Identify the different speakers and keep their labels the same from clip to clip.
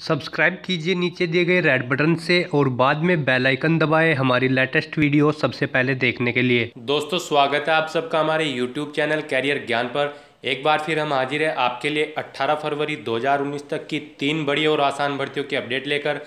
Speaker 1: Subscribe कीजिए नीचे दिए गए रेड बटन से और बाद में बेल आइकन दबाएं हमारी लेटेस्ट वीडियो सबसे पहले देखने के लिए।
Speaker 2: दोस्तों स्वागत है आप सबका हमारे YouTube चैनल कैरियर ज्ञान पर। एक बार फिर हम हाजिर हैं आपके लिए 18 फरवरी 2019 तक की 3 बड़ी और आसान भर्तियों की अपडेट लेकर।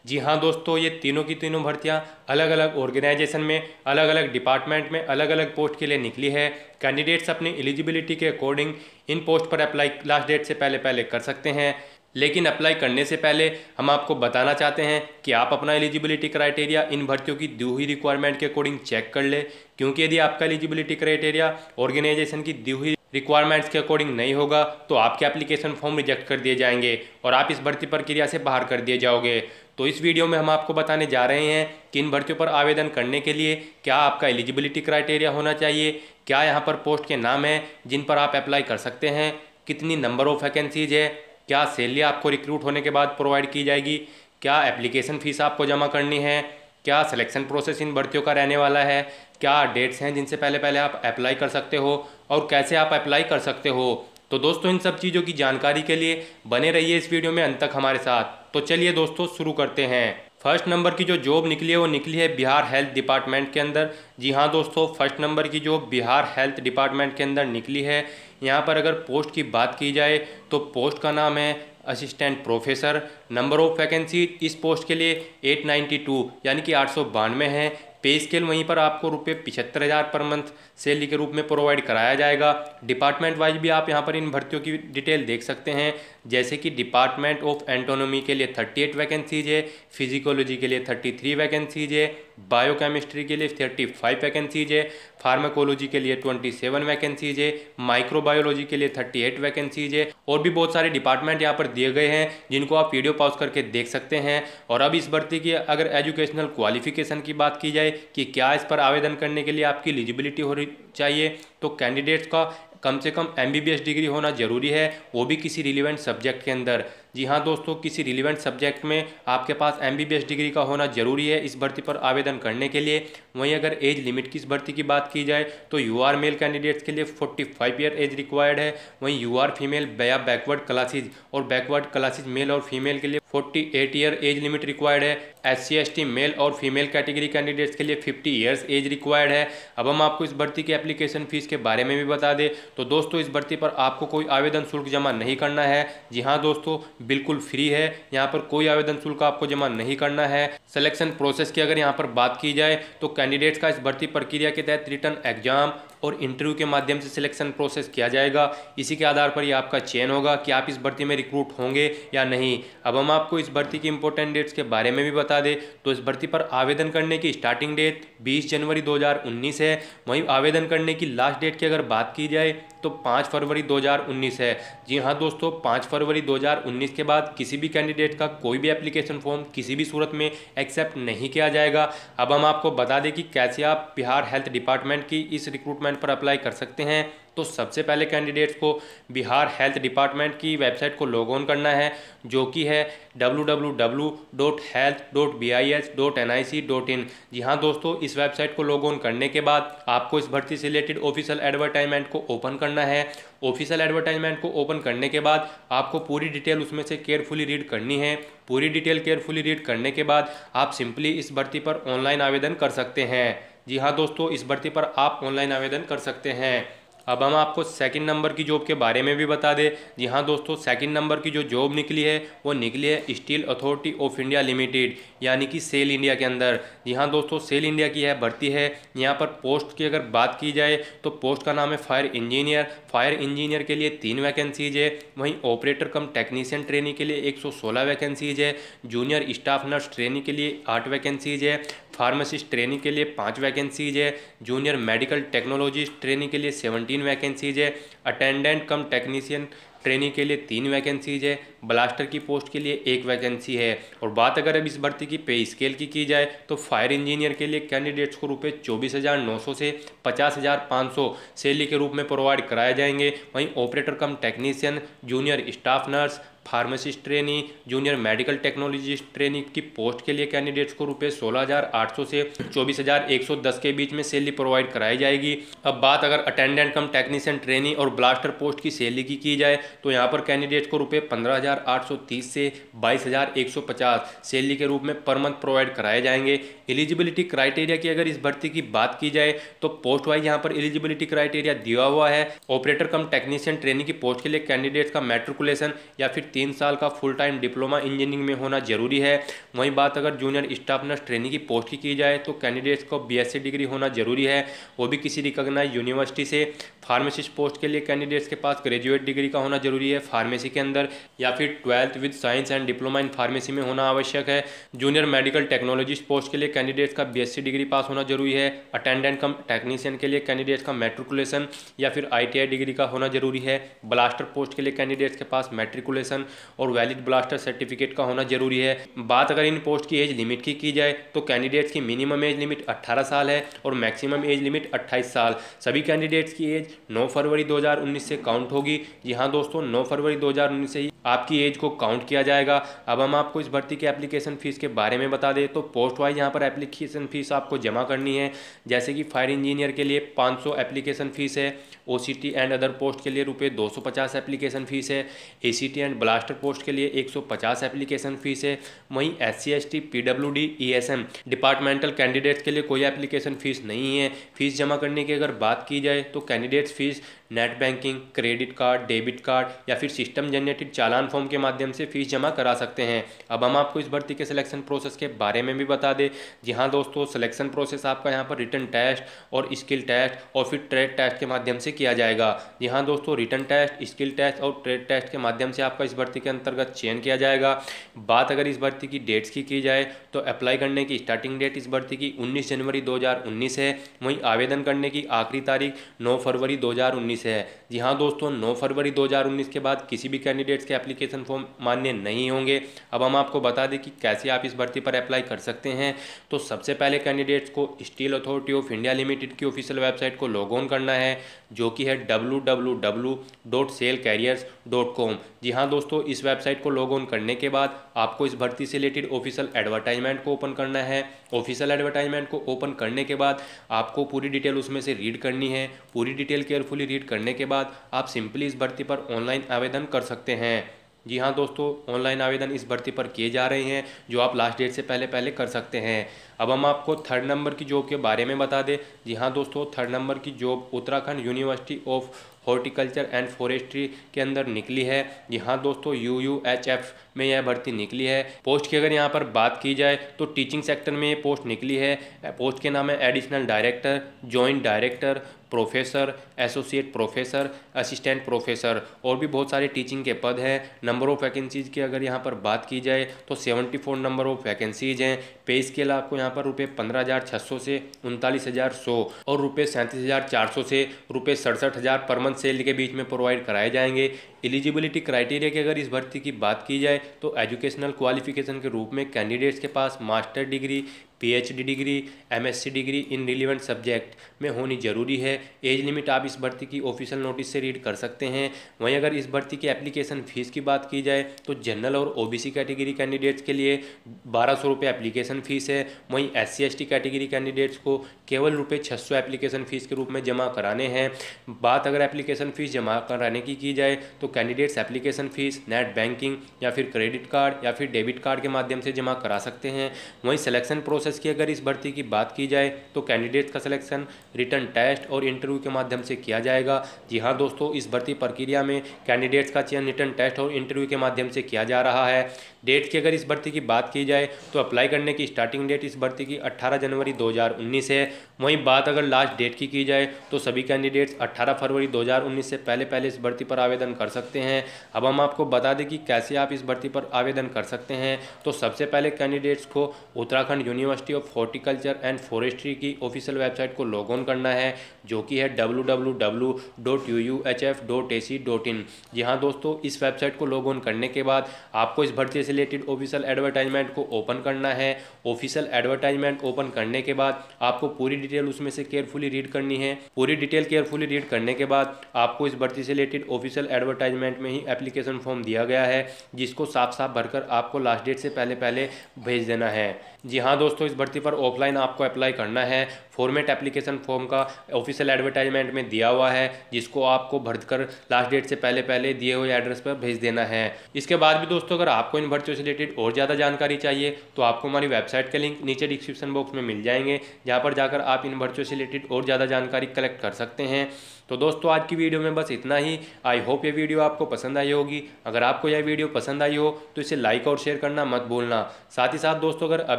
Speaker 2: जी हाँ दोस्तों, ये तीनों की तीनों भर्तियाँ अलग अलग ऑर्गेनाइजेशन में, अलग अलग डिपार्टमेंट में, अलग अलग पोस्ट के लिए निकली है। कैंडिडेट्स अपनी एलिजिबिलिटी के अकॉर्डिंग इन पोस्ट पर अप्लाई लास्ट डेट से पहले पहले कर सकते हैं। लेकिन अप्लाई करने से पहले हम आपको बताना चाहते हैं कि आप अपना एलिजिबिलिटी क्राइटेरिया इन भर्तियों की दी हुई रिक्वायरमेंट के अकॉर्डिंग चेक कर ले, क्योंकि यदि आपका एलिजिबिलिटी क्राइटेरिया ऑर्गेनाइजेशन की दी हुई रिक्वायरमेंट्स के अकॉर्डिंग नहीं होगा तो आपके एप्लीकेशन फॉर्म रिजेक्ट कर दिए जाएंगे और आप इस भर्ती प्रक्रिया से बाहर कर दिए जाओगे। तो इस वीडियो में हम आपको बताने जा रहे हैं कि इन भर्तियों पर आवेदन करने के लिए क्या आपका एलिजिबिलिटी क्राइटेरिया होना चाहिए, क्या यहाँ पर पोस्ट के नाम हैं जिन पर आप अप्लाई कर सकते हैं, कितनी नंबर ऑफ वैकेंसीज है, क्या सैलरी आपको रिक्रूट होने के बाद प्रोवाइड की जाएगी, क्या एप्लीकेशन फ़ीस आपको जमा करनी है, क्या सिलेक्शन प्रोसेस इन भर्तियों का रहने वाला है, क्या डेट्स हैं जिनसे पहले पहले आप अप्लाई कर सकते हो और कैसे आप अप्लाई कर सकते हो। तो दोस्तों इन सब चीज़ों की जानकारी के लिए बने रहिए इस वीडियो में अंत तक हमारे साथ। तो चलिए दोस्तों शुरू करते हैं। फर्स्ट नंबर की जो जॉब निकली है वो निकली है बिहार हेल्थ डिपार्टमेंट के अंदर। जी हाँ दोस्तों, फर्स्ट नंबर की जॉब बिहार हेल्थ डिपार्टमेंट के अंदर निकली है। यहाँ पर अगर पोस्ट की बात की जाए तो पोस्ट का नाम है assistant professor. Number of vacancy इस पोस्ट के लिए 892 यानी कि 892 है। पे स्केल वहीं पर आपको ₹75,000 पर मंथ सैलरी के रूप में प्रोवाइड कराया जाएगा। डिपार्टमेंट वाइज भी आप यहाँ पर इन भर्तियों की डिटेल देख सकते हैं, जैसे कि डिपार्टमेंट ऑफ एंटोनॉमी के लिए 38 वैकेंसीज है, फिजिकोलॉजी के लिए 33 वैकेंसीज है, बायोकेमिस्ट्री के लिए 35 वैकेंसीज है, फार्माकोलॉजी के लिए 27 वैकेंसीज है, माइक्रोबायोलॉजी के लिए 38 वैकेंसीज है और भी बहुत सारे डिपार्टमेंट यहाँ पर दिए गए हैं जिनको आप वीडियो पॉज करके देख सकते हैं। और अब इस भर्ती की अगर एजुकेशनल क्वालिफिकेशन की बात की जाए कि क्या इस पर आवेदन करने के लिए आपकी एलिजिबिलिटी होनी चाहिए, तो कैंडिडेट्स का कम से कम MBBS डिग्री होना जरूरी है, वो भी किसी रिलेवेंट सब्जेक्ट के अंदर। जी हाँ दोस्तों, किसी रिलेवेंट सब्जेक्ट में आपके पास MBBS डिग्री का होना जरूरी है इस भर्ती पर आवेदन करने के लिए। वहीं अगर एज लिमिट की इस भर्ती की बात की जाए तो UR मेल कैंडिडेट्स के लिए 45 ईयर एज रिक्वायर्ड है। वहीं UR फीमेल या बैकवर्ड क्लासेज और बैकवर्ड क्लासेज मेल और फीमेल के लिए 48 ईयर एज लिमिट रिक्वायर्ड है। SC/ST मेल और फीमेल कैटेगरी कैंडिडेट्स के लिए 50 ईयर्स एज रिक्वायर्ड है। अब हम आपको इस भर्ती की एप्लीकेशन फीस के बारे में भी बता दें तो दोस्तों इस भर्ती पर आपको कोई आवेदन शुल्क जमा नहीं करना है। जी हाँ दोस्तों, बिल्कुल फ्री है, यहाँ पर कोई आवेदन शुल्क आपको जमा नहीं करना है। सिलेक्शन प्रोसेस की अगर यहाँ पर बात की जाए तो कैंडिडेट्स का इस भर्ती प्रक्रिया के तहत रिटन एग्जाम और इंटरव्यू के माध्यम से सिलेक्शन प्रोसेस किया जाएगा। इसी के आधार पर ये आपका चयन होगा कि आप इस भर्ती में रिक्रूट होंगे या नहीं। अब हम आपको इस भर्ती की इंपॉर्टेंट डेट्स के बारे में भी बता दें तो इस भर्ती पर आवेदन करने की स्टार्टिंग डेट 20 जनवरी 2019 है। वहीं आवेदन करने की लास्ट डेट की अगर बात की जाए तो 5 फरवरी 2019 है। जी हाँ दोस्तों, 5 फरवरी 2019 के बाद किसी भी कैंडिडेट का कोई भी एप्लीकेशन फॉर्म किसी भी सूरत में एक्सेप्ट नहीं किया जाएगा। अब हम आपको बता दें कि कैसे आप बिहार हेल्थ डिपार्टमेंट की इस रिक्रूटमेंट पर अप्लाई कर सकते हैं। तो सबसे पहले कैंडिडेट्स को बिहार हेल्थ डिपार्टमेंट की वेबसाइट को लॉग ऑन करना है, जो कि है www.health.bis.nic.in। जी हाँ दोस्तों, इस वेबसाइट को लॉग ऑन करने के बाद आपको इस भर्ती से रिलेटेड ऑफिशियल एडवर्टाइजमेंट को ओपन करना है। ऑफिशियल एडवर्टाइजमेंट को ओपन करने के बाद आपको पूरी डिटेल उसमें से केयरफुली रीड करनी है। पूरी डिटेल केयरफुली रीड करने के बाद आप सिंपली इस भर्ती पर ऑनलाइन आवेदन कर सकते हैं। जी हाँ दोस्तों, इस भर्ती पर आप ऑनलाइन आवेदन कर सकते हैं। अब हम आपको सेकंड नंबर की जॉब के बारे में भी बता दें। जी हाँ दोस्तों, सेकंड नंबर की जो जॉब निकली है वो निकली है steel authority of India limited यानी कि सेल इंडिया के अंदर। जी हाँ दोस्तों, सेल इंडिया की यह भर्ती है। यहाँ पर पोस्ट की अगर बात की जाए तो पोस्ट का नाम है फायर इंजीनियर। फायर इंजीनियर के लिए 3 वैकेंसीज है। वहीं ऑपरेटर कम टेक्नीशियन ट्रेनी के लिए 116 वैकेंसीज है। जूनियर स्टाफ नर्स ट्रेनी के लिए 8 वैकेंसीज है। फार्मासिस्ट ट्रेनिंग के लिए 5 वैकेंसीज है। जूनियर मेडिकल टेक्नोलॉजिस्ट ट्रेनिंग के लिए 17 वैकेंसीज है। अटेंडेंट कम टेक्नीशियन ट्रेनिंग के लिए 3 वैकेंसीज है। ब्लास्टर की पोस्ट के लिए 1 वैकेंसी है। और बात अगर अब इस भर्ती की पे स्केल की जाए तो फायर इंजीनियर के लिए कैंडिडेट्स को ₹24,900 से 50,500 सैलरी के रूप में प्रोवाइड कराए जाएंगे। वहीं ऑपरेटर कम technician, junior staff nurse, pharmacist trainee, junior medical technologist trainee की पोस्ट के लिए कैंडिडेट्स को रुपये 16,800 से 24,110 के बीच में सैलरी प्रोवाइड कराई जाएगी। अब बात अगर अटेंडेंट कम टेक्नीशियन ट्रेनी और ब्लास्टर पोस्ट की सैलरी की जाए तो यहाँ पर कैंडिडेट्स को रुपये 15,830 से 22,150 सैलरी के रूप में पर मंथ प्रोवाइड कराए जाएंगे। एलिजिबिलिटी क्राइटेरिया की अगर इस भर्ती की बात की जाए तो पोस्ट वाइज यहाँ पर एलिजिबिलिटी क्राइटेरिया दिया हुआ है। ऑपरेटर कम टेक्नीशियन ट्रेनिंग की पोस्ट के लिए कैंडिडेट्स का मैट्रिकुलेशन या फिर 3 साल का फुल टाइम डिप्लोमा इंजीनियरिंग में होना जरूरी है। वहीं बात अगर जूनियर स्टाफ नर्स ट्रेनिंग की पोस्ट की जाए तो कैंडिडेट्स को BSc डिग्री होना जरूरी है, वो भी किसी रिकॉग्नाइज्ड यूनिवर्सिटी से। फार्मासिस्ट पोस्ट के लिए कैंडिडेट्स के पास ग्रेजुएट डिग्री का होना जरूरी है फार्मेसी के अंदर, या फिर 12th with science and diploma in pharmacy में होना आवश्यक है। जूनियर मेडिकल टेक्नोलॉजिस्ट पोस्ट के लिए कैंडिडेट्स का BSc डिग्री पास होना जरूरी है। अटेंडेंट कम टेक्नीशियन के लिए कैंडिडेट्स का मैट्रिकुलेशन या फिर ITI डिग्री का होना जरूरी है। ब्लास्टर पोस्ट के लिए कैंडिडेट्स के पास मैट्रिकुलेशन और वैलिड ब्लास्टर सर्टिफिकेट का होना जरूरी है। बात अगर इन पोस्ट की एज लिमिट की जाए तो कैंडिडेट्स की मिनिमम एज लिमिट 18 साल है और मैक्सिमम एज लिमिट 28 साल। सभी कैंडिडेट्स की एज 9 फरवरी 2019 से काउंट होगी। जी हाँ दोस्तों, 9 फरवरी 2019 से ही आपकी एज को काउंट किया जाएगा। अब हम आपको इस भर्ती के एप्लीकेशन फीस के बारे में बता दें तो पोस्ट वाइज यहाँ पर एप्लीकेशन फीस आपको जमा करनी है। जैसे कि फायर इंजीनियर के लिए 500 एप्लीकेशन फीस है, OCT एंड अदर पोस्ट के लिए रुपये 250 एप्लीकेशन फीस है, ACT एंड ब्लास्टर पोस्ट के लिए 150 एप्लीकेशन फीस है। वहीं SC ST PWD ESM departmental candidates के लिए कोई एप्लीकेशन फीस नहीं है। फीस जमा करने की अगर बात की जाए तो candidates fees net banking, credit card, debit card या फिर सिस्टम जनरेटेड चालान फॉर्म के माध्यम से फीस जमा करा सकते हैं। अब हम आपको इस भर्ती के सिलेक्शन प्रोसेस के बारे में भी बता दें। जी हाँ दोस्तों, सिलेक्शन प्रोसेस आपका यहाँ पर रिटन टेस्ट और स्किल टेस्ट और फिर ट्रेड टेस्ट के माध्यम से किया जाएगा। जी हाँ दोस्तों, रिटन टेस्ट, स्किल टेस्ट और ट्रेड टेस्ट के माध्यम से आपका इस भर्ती के अंतर्गत चयन किया जाएगा। बात अगर इस भर्ती की डेट्स की जाए तो अप्लाई करने की स्टार्टिंग डेट इस भर्ती की 19 जनवरी 2019 है। वहीं आवेदन करने की आखिरी तारीख 9 फरवरी 2019 है। जी हाँ दोस्तों, 9 फरवरी 2019 के बाद किसी भी कैंडिडेट्स के एप्लीकेशन फॉर्म मान्य नहीं होंगे। अब हम आपको बता दें कि कैसे आप इस भर्ती पर अप्लाई कर सकते हैं। तो सबसे पहले कैंडिडेट्स को steel authority of India limited की ऑफिशियल वेबसाइट को लॉग ऑन करना है, जो कि है www.sailcarriers.com। जी हाँ दोस्तों, इस वेबसाइट को लॉग ऑन करने के बाद आपको इस भर्ती से रिलेटेड ऑफिशियल एडवर्टाइजमेंट को ओपन करना है। ऑफिशियल एडवर्टाइजमेंट को ओपन करने के बाद आपको पूरी डिटेल उसमें से रीड करनी है। पूरी डिटेल केयरफुली रीड करने के बाद आप सिंपली इस भर्ती पर ऑनलाइन आवेदन कर सकते हैं। जी हाँ दोस्तों, ऑनलाइन आवेदन इस भर्ती पर किए जा रहे हैं, जो आप लास्ट डेट से पहले कर सकते हैं। अब हम आपको 3rd नंबर की जॉब के बारे में बता दें। जी हाँ दोस्तों, 3rd नंबर की job Uttarakhand university of horticulture and forestry के अंदर निकली है। यहाँ दोस्तों UUHF में यह भर्ती निकली है। पोस्ट की अगर यहाँ पर बात की जाए तो टीचिंग सेक्टर में ये पोस्ट निकली है। पोस्ट के नाम है additional director, joint director, professor, associate professor, assistant professor और भी बहुत सारे टीचिंग के पद हैं। नंबर ऑफ वैकेंसीज की अगर यहाँ पर बात की जाए तो 74 नंबर ऑफ वैकेंसीज हैं। पे स्केल आपको यहाँ पर रुपये 15,600 से 39,100 और रुपये 37,400 से रुपये 67,000 पर मंथ सैलरी के बीच में प्रोवाइड कराए जाएंगे। एलिजिबिलिटी क्राइटेरिया की अगर इस भर्ती की बात की जाए तो एजुकेशनल क्वालिफिकेशन के रूप में कैंडिडेट्स के पास master degree, PhD degree, MSc degree in relevant subject में होनी जरूरी है। एज लिमिट आप इस भर्ती की ऑफिशियल नोटिस से रीड कर सकते हैं। वहीं अगर इस भर्ती की एप्लीकेशन फ़ीस की बात की जाए तो जनरल और OBC कैटेगरी कैंडिडेट्स के लिए 1200 रुपये एप्लीकेशन फ़ीस है। वहीं SC ST कैटेगरी कैंडिडेट्स को केवल रुपये 600 एप्लीकेशन फ़ीस के रूप में जमा कराने हैं। बात अगर एप्लीकेशन फ़ीस जमा कराने की जाए तो candidates application fees net banking या फिर क्रेडिट कार्ड या फिर डेबिट कार्ड के माध्यम से जमा करा सकते हैं। वहीं सिलेक्शन प्रोसेस की अगर इस भर्ती की बात की जाए तो कैंडिडेट्स का सिलेक्शन रिटन टेस्ट और इंटरव्यू के माध्यम से किया जाएगा। जी हाँ दोस्तों, इस भर्ती प्रक्रिया में कैंडिडेट्स का चयन रिटन टेस्ट और इंटरव्यू के माध्यम से किया जा रहा है। डेट की अगर इस भर्ती की बात की जाए तो अप्लाई करने की स्टार्टिंग डेट इस भर्ती की 18 जनवरी 2019 है। वहीं बात अगर लास्ट डेट की जाए तो सभी कैंडिडेट्स 18 फरवरी 2019 से पहले इस भर्ती पर आवेदन कर सकते हैं। अब हम आपको बता दें कि कैसे आप इस भर्ती पर आवेदन कर सकते हैं। तो सबसे पहले कैंडिडेट्स को Uttarakhand university of horticulture and forestry की ऑफिशियल वेबसाइट को लॉग ऑन करना है, जो कि है www.uuhf.ac.in। जी हाँ दोस्तों, इस वेबसाइट को लॉग ऑन करने के बाद आपको इस भर्ती से से रिलेटेड ऑफिशियल एडवर्टाइजमेंट को ओपन करना है। ऑफिशियल एडवर्टाइजमेंट ओपन करने के बाद आपको पूरी डिटेल उसमें से केयरफुली रीड करनी है। पूरी डिटेल केयरफुली रीड करने के बाद आपको इस भर्ती से रिलेटेड ऑफिशियल एडवर्टाइजमेंट में ही एप्लीकेशन फॉर्म दिया गया है, जिसको साफ साफ भरकर आपको लास्ट डेट से पहले पहले भेज देना है। जी हाँ दोस्तों, इस भर्ती पर ऑफलाइन आपको अप्लाई करना है। फॉर्मेट एप्लीकेशन फॉर्म का ऑफिशियल एडवर्टाइजमेंट में दिया हुआ है, जिसको आपको भरकर लास्ट डेट से पहले पहले दिए हुए एड्रेस पर भेज देना है। इसके बाद भी दोस्तों, अगर आपको इन भर्तियों से रिलेटेड और ज़्यादा जानकारी चाहिए तो आपको हमारी वेबसाइट के लिंक नीचे डिस्क्रिप्शन बॉक्स में मिल जाएंगे, जहाँ पर जाकर आप इन भर्तियों से रिलेटेड और ज़्यादा जानकारी कलेक्ट कर सकते हैं। तो दोस्तों, आज की वीडियो में बस इतना ही। आई होप ये वीडियो आपको पसंद आई होगी। अगर आपको यह वीडियो पसंद आई हो तो इसे लाइक और शेयर करना मत भूलना। साथ ही साथ दोस्तों, अगर अब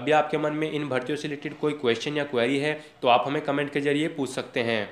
Speaker 2: भी आपके मन में इन भर्तियों से रिलेटेड कोई क्वेश्चन या क्वेरी है तो आप हमें कमेंट के जरिए पूछ सकते हैं।